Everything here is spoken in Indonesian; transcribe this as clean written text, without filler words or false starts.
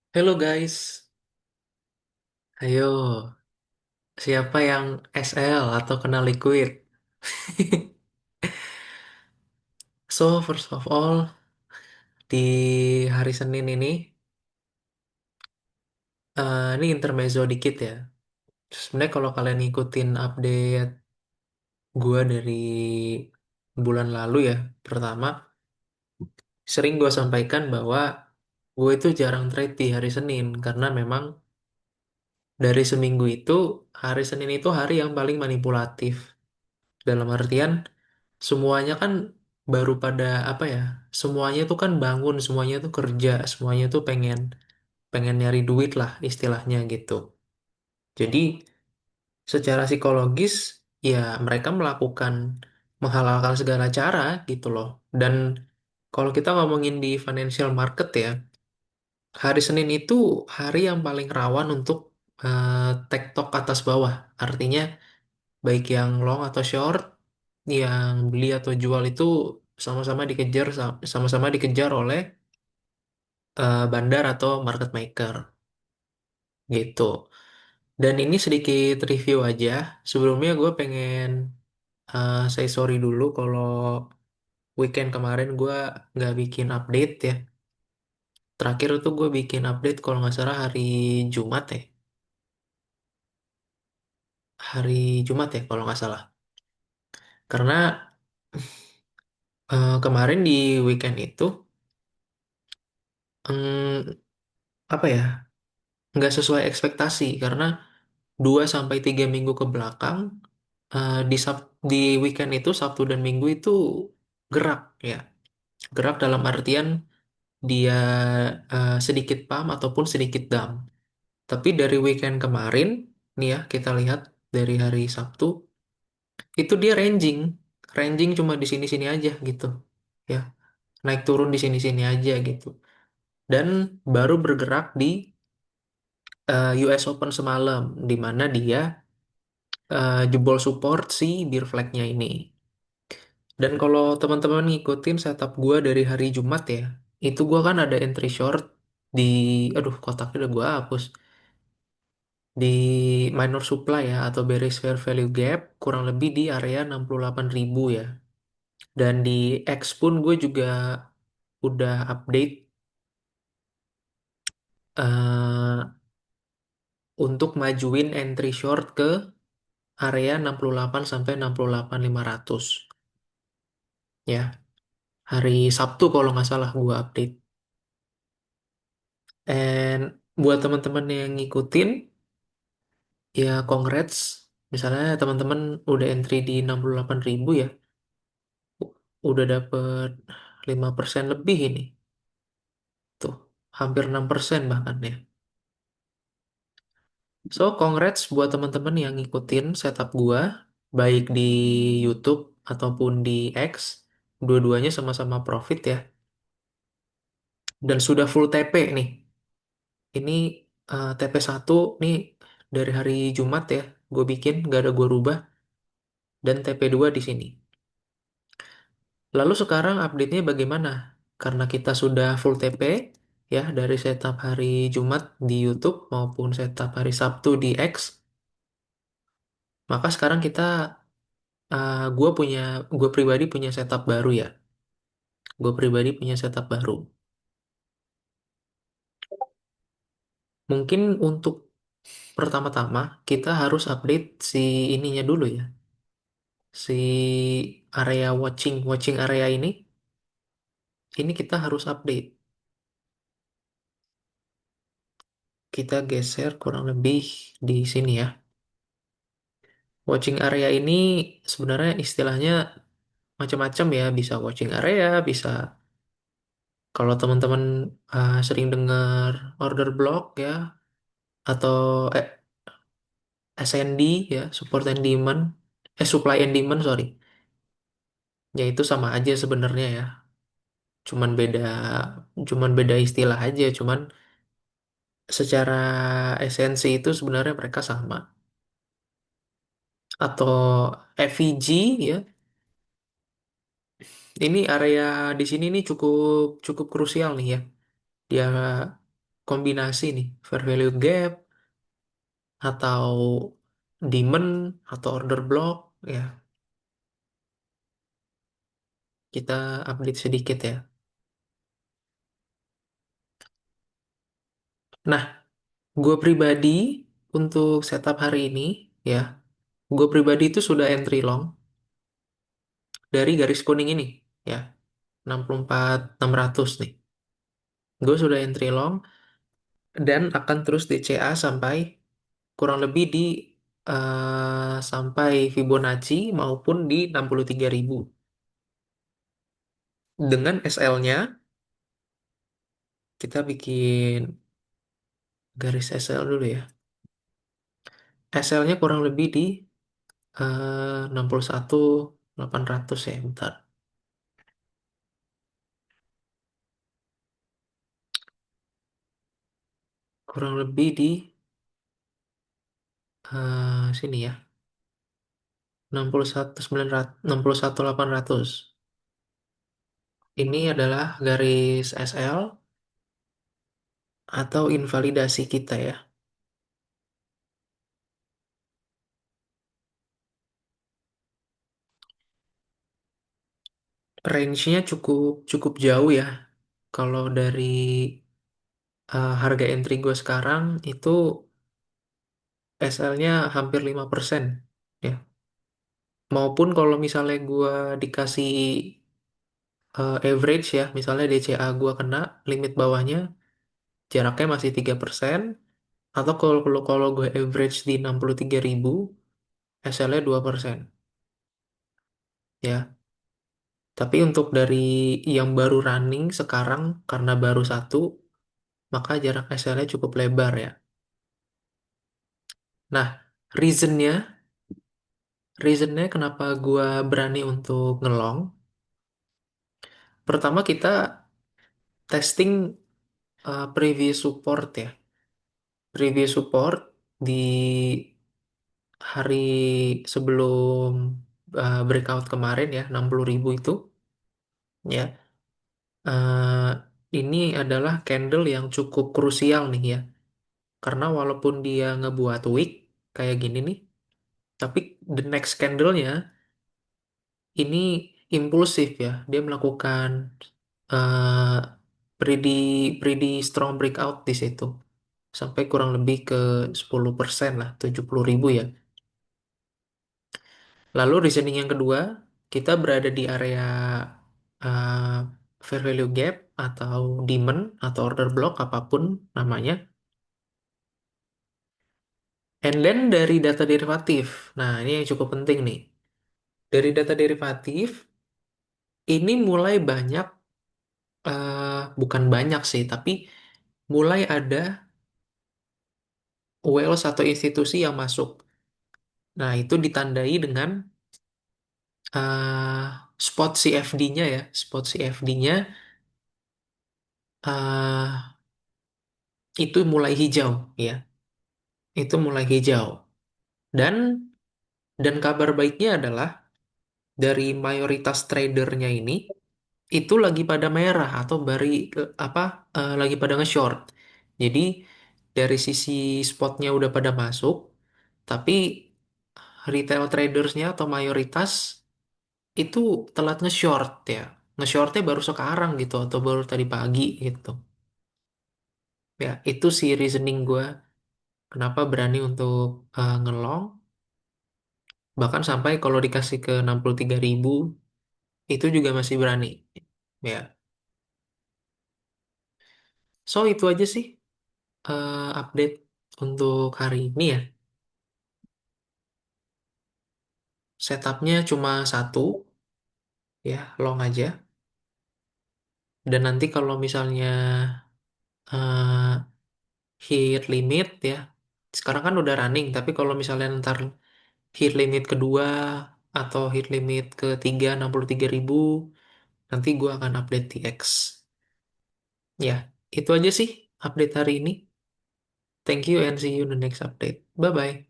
Halo guys, ayo siapa yang SL atau kena liquid? So first of all, di hari Senin ini, ini intermezzo dikit ya. Sebenarnya kalau kalian ngikutin update gua dari bulan lalu ya, pertama sering gua sampaikan bahwa gue itu jarang trade di hari Senin karena memang dari seminggu itu hari Senin itu hari yang paling manipulatif. Dalam artian semuanya kan baru pada apa ya? Semuanya tuh kan bangun, semuanya tuh kerja, semuanya tuh pengen pengen nyari duit lah istilahnya gitu. Jadi secara psikologis ya mereka melakukan menghalalkan segala cara gitu loh. Dan kalau kita ngomongin di financial market ya, hari Senin itu hari yang paling rawan untuk tektok atas bawah. Artinya baik yang long atau short, yang beli atau jual itu sama-sama dikejar sama-sama dikejar oleh bandar atau market maker gitu. Dan ini sedikit review aja. Sebelumnya gue pengen say sorry dulu kalau weekend kemarin gue nggak bikin update ya. Terakhir tuh gue bikin update kalau nggak salah hari Jumat ya. Hari Jumat ya kalau nggak salah. Karena kemarin di weekend itu em, apa ya, nggak sesuai ekspektasi karena 2 sampai 3 minggu ke belakang di weekend itu Sabtu dan Minggu itu gerak ya, gerak dalam artian dia sedikit pump ataupun sedikit dump. Tapi dari weekend kemarin nih ya kita lihat dari hari Sabtu itu dia ranging, ranging cuma di sini-sini aja gitu ya, naik turun di sini-sini aja gitu. Dan baru bergerak di US Open semalam di mana dia jebol support si bear flag-nya ini. Dan kalau teman-teman ngikutin setup gua dari hari Jumat ya, itu gua kan ada entry short di, aduh kotaknya udah gua hapus, di minor supply ya atau bearish fair value gap kurang lebih di area 68.000 ya. Dan di X pun gue juga udah update eh, untuk majuin entry short ke area 68 sampai 68.500 ya. Hari Sabtu kalau nggak salah gue update. And buat teman-teman yang ngikutin, ya congrats. Misalnya teman-teman udah entry di 68.000 ya, udah dapet 5% lebih ini. Tuh, hampir 6% bahkan ya. So, congrats buat teman-teman yang ngikutin setup gua, baik di YouTube ataupun di X. Dua-duanya sama-sama profit ya. Dan sudah full TP nih. Ini TP1 nih dari hari Jumat ya. Gue bikin, gak ada gue rubah. Dan TP2 di sini. Lalu sekarang update-nya bagaimana? Karena kita sudah full TP ya dari setup hari Jumat di YouTube maupun setup hari Sabtu di X, maka sekarang kita gue punya gue pribadi punya setup baru ya. Gue pribadi punya setup baru. Mungkin untuk pertama-tama kita harus update si ininya dulu ya. Si area watching watching area ini kita harus update. Kita geser kurang lebih di sini ya. Watching area ini sebenarnya istilahnya macam-macam ya, bisa watching area, bisa kalau teman-teman sering dengar order block ya, atau eh, SND ya, support and demand, supply and demand sorry, ya itu sama aja sebenarnya ya, cuman beda cuman beda istilah aja, cuman secara esensi itu sebenarnya mereka sama. Atau FVG ya, ini area di sini nih cukup cukup krusial nih ya, dia kombinasi nih, fair value gap atau demand atau order block, ya kita update sedikit ya. Nah, gue pribadi untuk setup hari ini, ya, gue pribadi itu sudah entry long dari garis kuning ini, ya, 64.600 nih. Gue sudah entry long dan akan terus DCA sampai kurang lebih di sampai Fibonacci maupun di 63.000. Dengan SL-nya, kita bikin garis SL dulu ya. SL-nya kurang lebih di 61.800 ya, bentar. Kurang lebih di sini ya, 61.900, 61.800. Ini adalah garis SL atau invalidasi kita ya. Range-nya cukup cukup jauh ya. Kalau dari harga entry gue sekarang itu SL-nya hampir 5%. Ya. Maupun kalau misalnya gue dikasih average ya, misalnya DCA gue kena limit bawahnya, jaraknya masih 3%. Atau kalau gue average di 63.000, SL-nya 2%. Ya. Tapi untuk dari yang baru running sekarang, karena baru satu, maka jarak SL-nya cukup lebar ya. Nah, reasonnya, reasonnya kenapa gua berani untuk ngelong? Pertama kita testing previous support ya. Previous support di hari sebelum breakout kemarin ya, 60.000 itu. Ya, Eh, ini adalah candle yang cukup krusial nih ya. Karena walaupun dia ngebuat wick kayak gini nih, tapi the next candle-nya ini impulsif ya. Dia melakukan eh pretty pretty strong breakout di situ. Sampai kurang lebih ke 10% lah, 70.000 ya. Lalu reasoning yang kedua, kita berada di area eh, fair value gap atau demand atau order block apapun namanya. And then dari data derivatif. Nah, ini yang cukup penting nih. Dari data derivatif, ini mulai banyak, bukan banyak sih, tapi mulai ada wealth atau institusi yang masuk. Nah, itu ditandai dengan spot CFD-nya ya. Spot CFD-nya itu mulai hijau ya. Itu mulai hijau. Dan kabar baiknya adalah dari mayoritas tradernya ini itu lagi pada merah atau apa lagi pada nge-short. Jadi dari sisi spotnya udah pada masuk, tapi retail tradersnya atau mayoritas itu telat nge-short ya. Nge-shortnya baru sekarang gitu atau baru tadi pagi gitu. Ya, itu sih reasoning gue kenapa berani untuk ngelong. Bahkan sampai kalau dikasih ke 63.000 itu juga masih berani. Ya, so itu aja sih update untuk hari ini ya. Setupnya cuma satu, ya, long aja. Dan nanti kalau misalnya eh, hit limit ya, sekarang kan udah running, tapi kalau misalnya ntar hit limit kedua atau hit limit ketiga 63.000, nanti gua akan update TX. Ya, itu aja sih update hari ini. Thank you and see you in the next update. Bye-bye.